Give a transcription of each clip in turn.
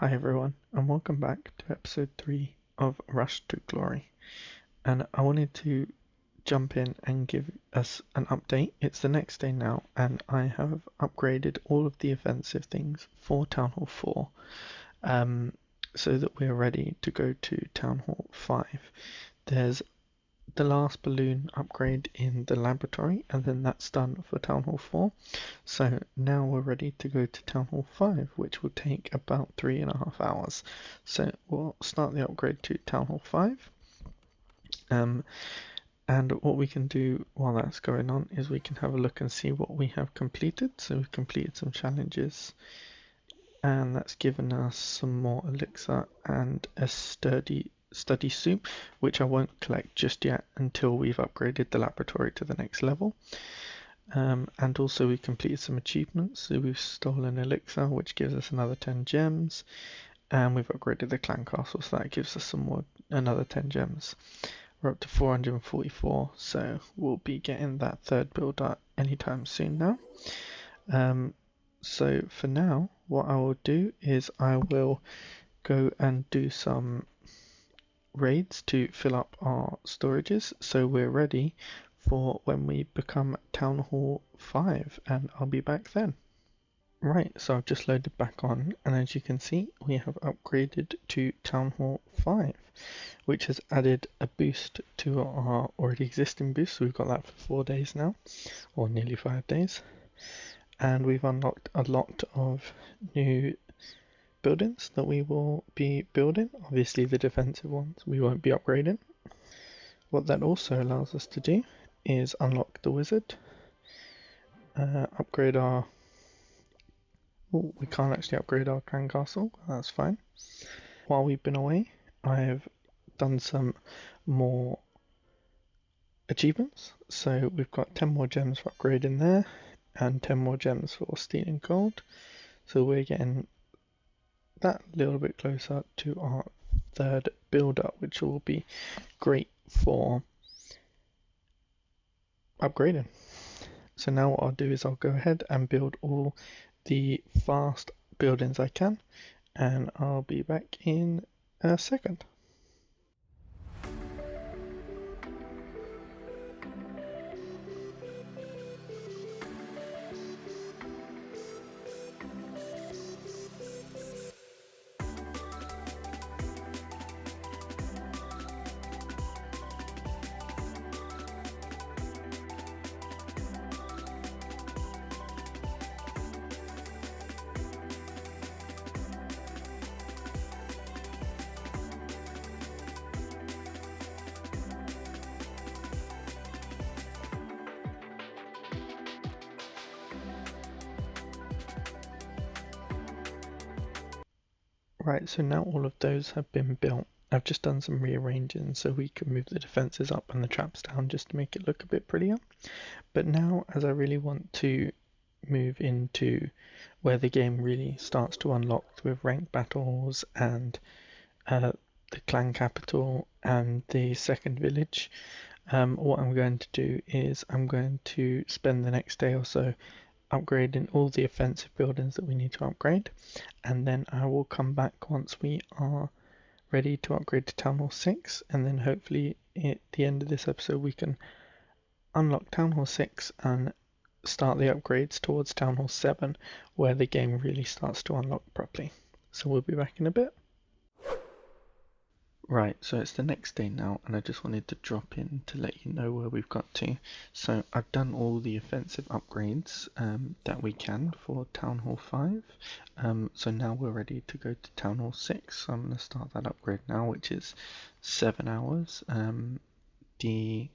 Hi everyone, and welcome back to episode 3 of Rush to Glory. And I wanted to jump in and give us an update. It's the next day now, and I have upgraded all of the offensive things for Town Hall 4, so that we're ready to go to Town Hall 5. There's the last balloon upgrade in the laboratory, and then that's done for Town Hall 4. So now we're ready to go to Town Hall 5, which will take about 3.5 hours. So we'll start the upgrade to Town Hall 5. And what we can do while that's going on is we can have a look and see what we have completed. So we've completed some challenges, and that's given us some more elixir and a study soup, which I won't collect just yet until we've upgraded the laboratory to the next level. And also we completed some achievements. So we've stolen elixir, which gives us another 10 gems, and we've upgraded the clan castle, so that gives us another 10 gems. We're up to 444, so we'll be getting that third builder anytime soon now. So for now, what I will do is I will go and do some raids to fill up our storages, so we're ready for when we become Town Hall 5, and I'll be back then. Right, so I've just loaded back on, and as you can see, we have upgraded to Town Hall 5, which has added a boost to our already existing boost. So we've got that for 4 days now, or nearly 5 days, and we've unlocked a lot of new buildings that we will be building. Obviously the defensive ones we won't be upgrading. What that also allows us to do is unlock the wizard, upgrade our... Oh, we can't actually upgrade our clan castle, that's fine. While we've been away, I've done some more achievements. So we've got 10 more gems for upgrading there, and 10 more gems for stealing gold. So we're getting that little bit closer to our third builder, which will be great for upgrading. So now what I'll do is I'll go ahead and build all the fast buildings I can, and I'll be back in a second. Right, so now all of those have been built. I've just done some rearranging so we can move the defenses up and the traps down just to make it look a bit prettier. But now, as I really want to move into where the game really starts to unlock with ranked battles and the clan capital and the second village, what I'm going to do is I'm going to spend the next day or so upgrading all the offensive buildings that we need to upgrade, and then I will come back once we are ready to upgrade to Town Hall 6, and then hopefully at the end of this episode we can unlock Town Hall 6 and start the upgrades towards Town Hall 7, where the game really starts to unlock properly. So we'll be back in a bit. Right, so it's the next day now, and I just wanted to drop in to let you know where we've got to. So I've done all the offensive upgrades that we can for Town Hall 5. So now we're ready to go to Town Hall 6. So I'm going to start that upgrade now, which is 7 hours. The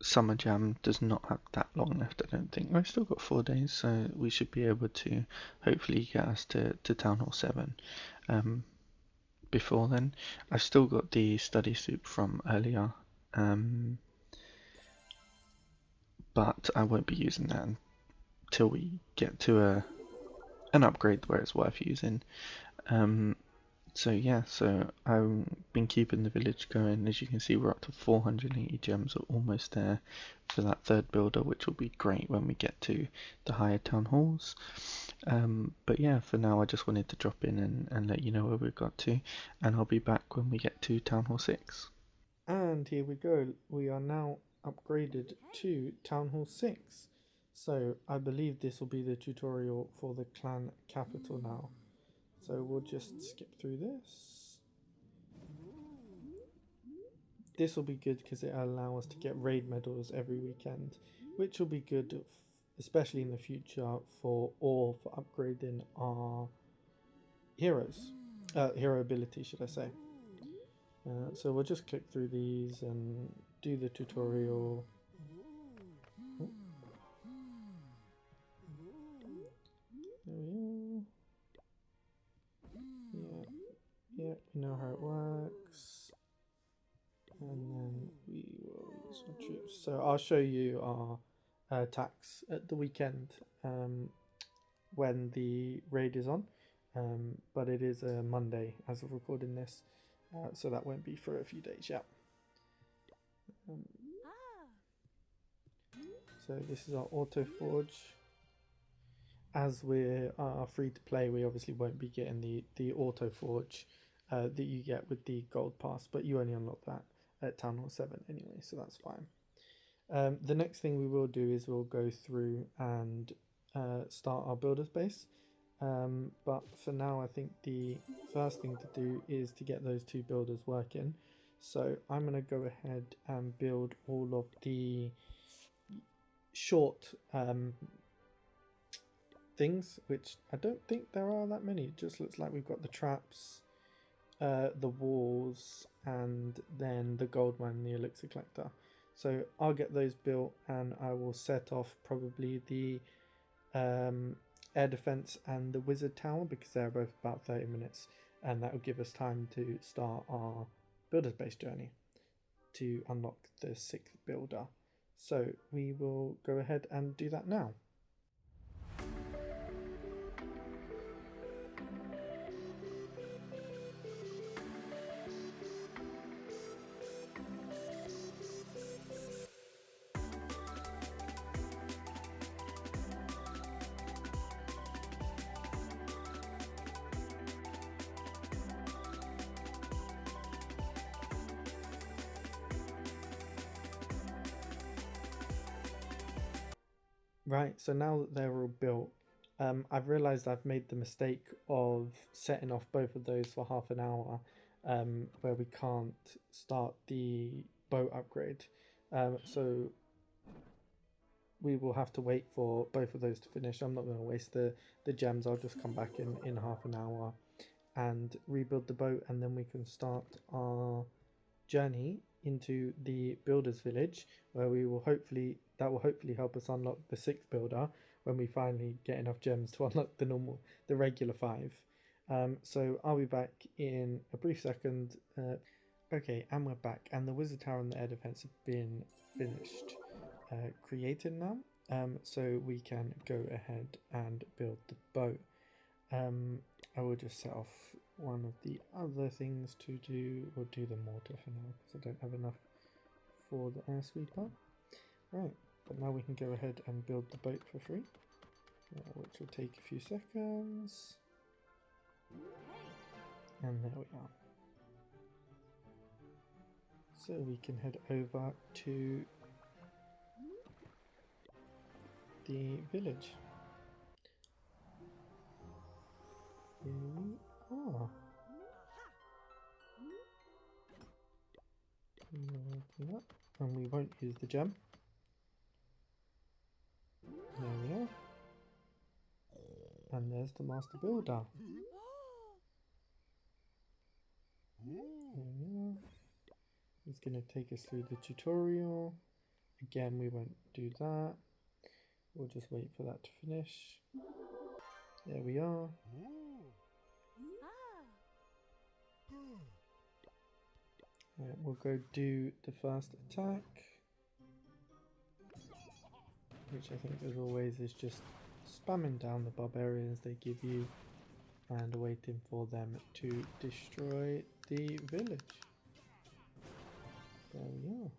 Summer Jam does not have that long left, I don't think. I've still got 4 days, so we should be able to hopefully get us to Town Hall 7. Before then, I've still got the study soup from earlier, but I won't be using that until we get to an upgrade where it's worth using. So yeah, so I've been keeping the village going. As you can see, we're up to 480 gems, we're almost there for that third builder, which will be great when we get to the higher town halls. But yeah, for now I just wanted to drop in and let you know where we've got to, and I'll be back when we get to Town Hall 6. And here we go, we are now upgraded to Town Hall 6. So I believe this will be the tutorial for the clan capital now. So we'll just skip through this. This will be good because it'll allow us to get raid medals every weekend, which will be good, especially in the future for upgrading our heroes, hero ability, should I say. So we'll just click through these and do the tutorial. Oh. There we are. Yeah, we know how it works. And then we will use our troops. So I'll show you our attacks at the weekend when the raid is on. But it is a Monday as of recording this, so that won't be for a few days yet. So this is our auto forge. As we're free to play, we obviously won't be getting the auto forge that you get with the gold pass, but you only unlock that at Town Hall 7 anyway, so that's fine. The next thing we will do is we'll go through and start our builder's base. But for now, I think the first thing to do is to get those two builders working. So I'm going to go ahead and build all of the short things, which I don't think there are that many. It just looks like we've got the traps, the walls, and then the gold mine and the elixir collector. So I'll get those built and I will set off probably the air defense and the wizard tower, because they're both about 30 minutes, and that will give us time to start our builder's base journey to unlock the 6th builder. So we will go ahead and do that now. Right, so now that they're all built, I've realised I've made the mistake of setting off both of those for half an hour, where we can't start the boat upgrade. So we will have to wait for both of those to finish. I'm not going to waste the gems. I'll just come back in half an hour and rebuild the boat, and then we can start our journey into the builder's village, where that will hopefully help us unlock the 6th builder when we finally get enough gems to unlock the regular 5. So I'll be back in a brief second. Okay, and we're back, and the wizard tower and the air defense have been finished created now, so we can go ahead and build the boat. I will just set off one of the other things to do. We'll do the mortar for now because I don't have enough for the air sweeper. Right, but now we can go ahead and build the boat for free, which will take a few seconds. And there we are. So we can head over to the village. Here we are. And we won't use the gem. There we are. And there's the master builder. There we are. He's going to take us through the tutorial. Again, we won't do that. We'll just wait for that to finish. There we are. Right, we'll go do the first attack, which I think as always is just spamming down the barbarians they give you. and waiting for them to destroy the village. There we are.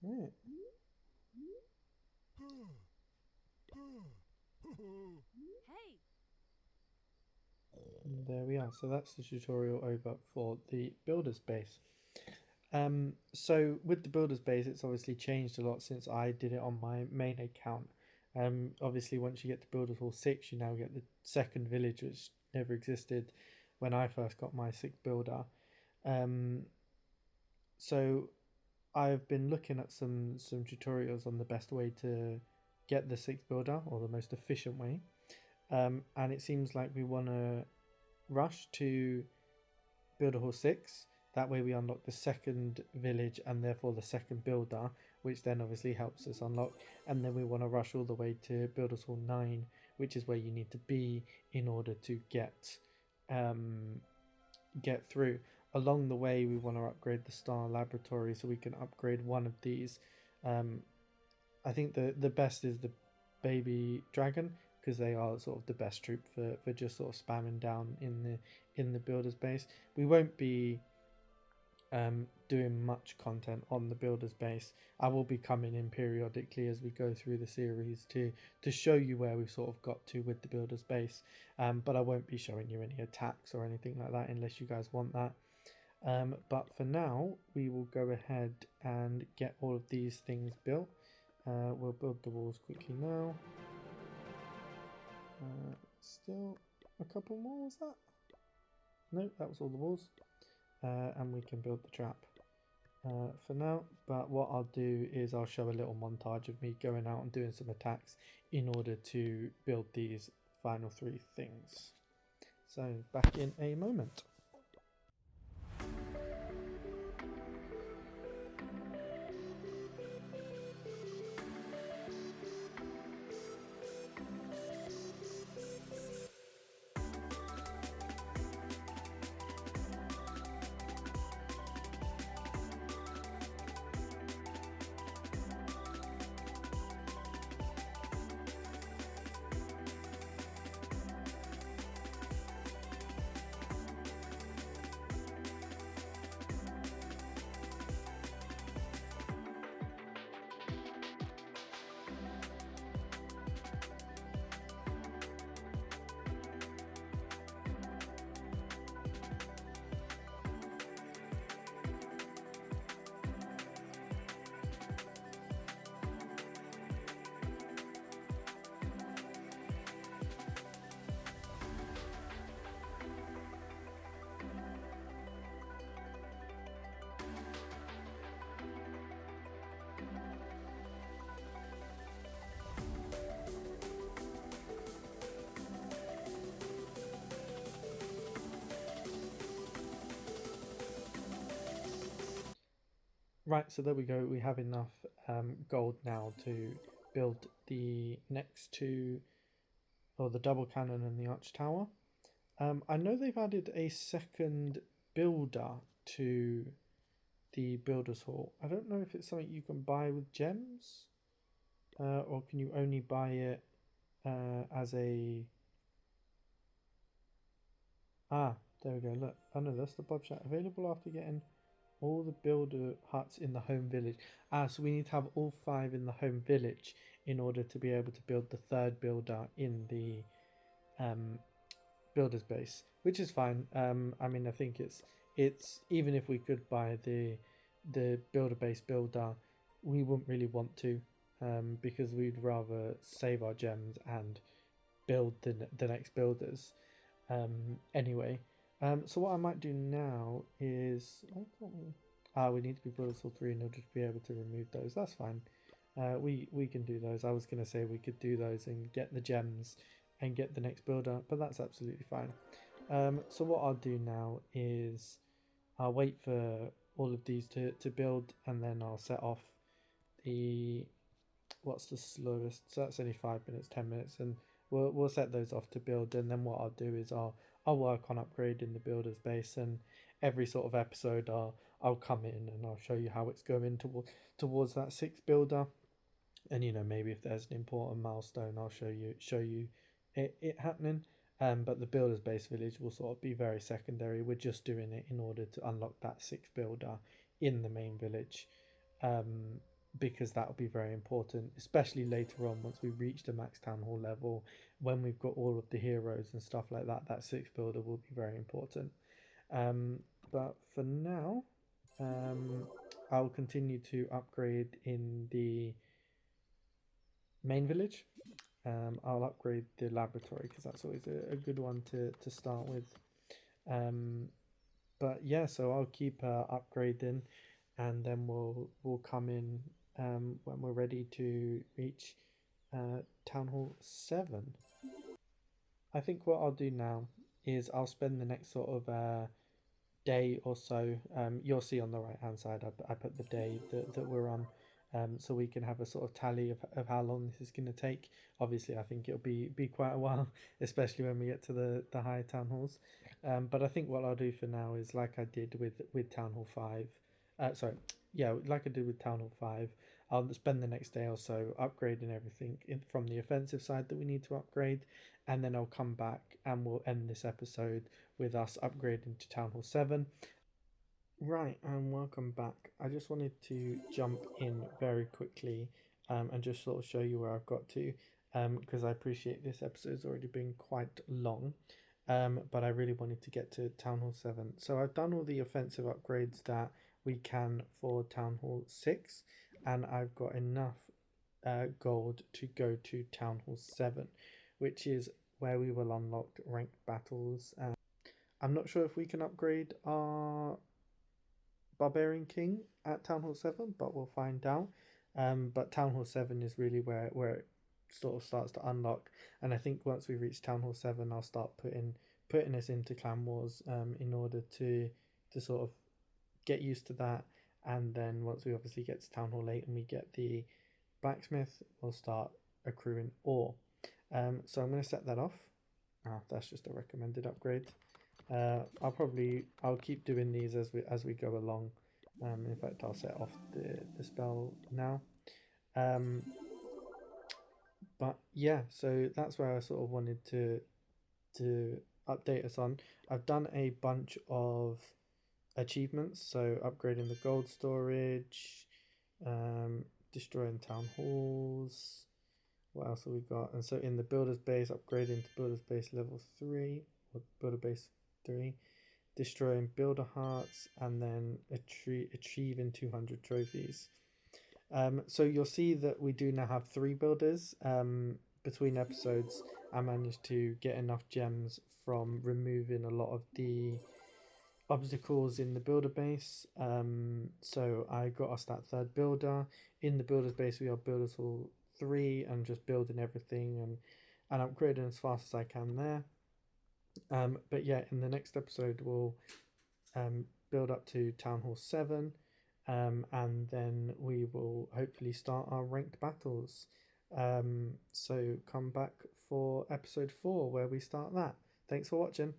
Right. Hey! And there we are. So that's the tutorial over for the builder's base. So with the builder's base, it's obviously changed a lot since I did it on my main account. Obviously, once you get to Builders Hall 6, you now get the second village, which never existed when I first got my 6th builder. So I've been looking at some tutorials on the best way to get the 6th builder, or the most efficient way. And it seems like we want to rush to Builder Hall 6. That way we unlock the second village and therefore the second builder, which then obviously helps us unlock. And then we want to rush all the way to Builders Hall 9, which is where you need to be in order to get through. Along the way, we want to upgrade the Star Laboratory so we can upgrade one of these. I think the best is the Baby Dragon, because they are sort of the best troop for just sort of spamming down in the builder's base. We won't be doing much content on the builder's base. I will be coming in periodically as we go through the series to show you where we've sort of got to with the builder's base, but I won't be showing you any attacks or anything like that unless you guys want that. But for now, we will go ahead and get all of these things built. We'll build the walls quickly now. Still a couple more, was that? No, that was all the walls. And we can build the trap for now. But what I'll do is I'll show a little montage of me going out and doing some attacks in order to build these final 3 things. So back in a moment. Right, so there we go. We have enough gold now to build the next 2, or the double cannon and the arch tower. I know they've added a second builder to the builder's hall. I don't know if it's something you can buy with gems, or can you only buy it as a... Ah, there we go. Look, oh no, that's the Bob chat. Available after getting all the builder huts in the home village. So we need to have all 5 in the home village in order to be able to build the 3rd builder in the builder's base, which is fine. I mean, I think it's even if we could buy the builder base builder, we wouldn't really want to, because we'd rather save our gems and build the next builders anyway. So what I might do now is we need to be Brothers Hall 3 in order to be able to remove those. That's fine. We can do those. I was going to say we could do those and get the gems and get the next builder, but that's absolutely fine. So what I'll do now is I'll wait for all of these to build, and then I'll set off the... What's the slowest? So that's only 5 minutes, 10 minutes, and we'll set those off to build. And then what I'll do is I'll work on upgrading the builder's base, and every sort of episode I'll come in and I'll show you how it's going towards that 6th builder. And maybe if there's an important milestone, I'll show you it happening. But the builder's base village will sort of be very secondary. We're just doing it in order to unlock that sixth builder in the main village, because that will be very important, especially later on once we reach the max town hall level, when we've got all of the heroes and stuff like that. That sixth builder will be very important. But for now, I'll continue to upgrade in the main village. I'll upgrade the laboratory because that's always a good one to start with. Um, but yeah, so I'll keep upgrading, and then we'll come in when we're ready to reach Town Hall 7. I think what I'll do now is I'll spend the next sort of day or so. You'll see on the right hand side, I put the day that we're on, so we can have a sort of tally of how long this is going to take. Obviously, I think it'll be quite a while, especially when we get to the higher town halls. But I think what I'll do for now is like I did with Town Hall 5. Sorry, yeah, like I did with Town Hall 5. I'll spend the next day or so upgrading everything from the offensive side that we need to upgrade, and then I'll come back and we'll end this episode with us upgrading to Town Hall 7. Right, and welcome back. I just wanted to jump in very quickly, and just sort of show you where I've got to, because I appreciate this episode's already been quite long, but I really wanted to get to Town Hall 7. So I've done all the offensive upgrades that we can for Town Hall 6, and I've got enough gold to go to Town Hall 7, which is where we will unlock ranked battles. I'm not sure if we can upgrade our Barbarian King at Town Hall 7, but we'll find out. But Town Hall 7 is really where it sort of starts to unlock. And I think once we reach Town Hall 7, I'll start putting us into Clan Wars, in order to sort of get used to that. And then once we obviously get to Town Hall 8 and we get the blacksmith, we'll start accruing ore. So I'm going to set that off. That's just a recommended upgrade. I'll keep doing these as we go along. In fact, I'll set off the spell now. But yeah, so that's where I sort of wanted to update us on. I've done a bunch of achievements, so upgrading the gold storage, destroying town halls. What else have we got? And so in the builder's base, upgrading to builder's base level 3, or builder base 3, destroying builder hearts, and then achieving 200 trophies. So you'll see that we do now have 3 builders. Between episodes, I managed to get enough gems from removing a lot of the obstacles in the builder base. So I got us that 3rd builder. In the builder's base, we are builders hall 3, and just building everything and upgrading as fast as I can there. But yeah, in the next episode, we'll build up to Town Hall 7, and then we will hopefully start our ranked battles. So come back for episode 4 where we start that. Thanks for watching.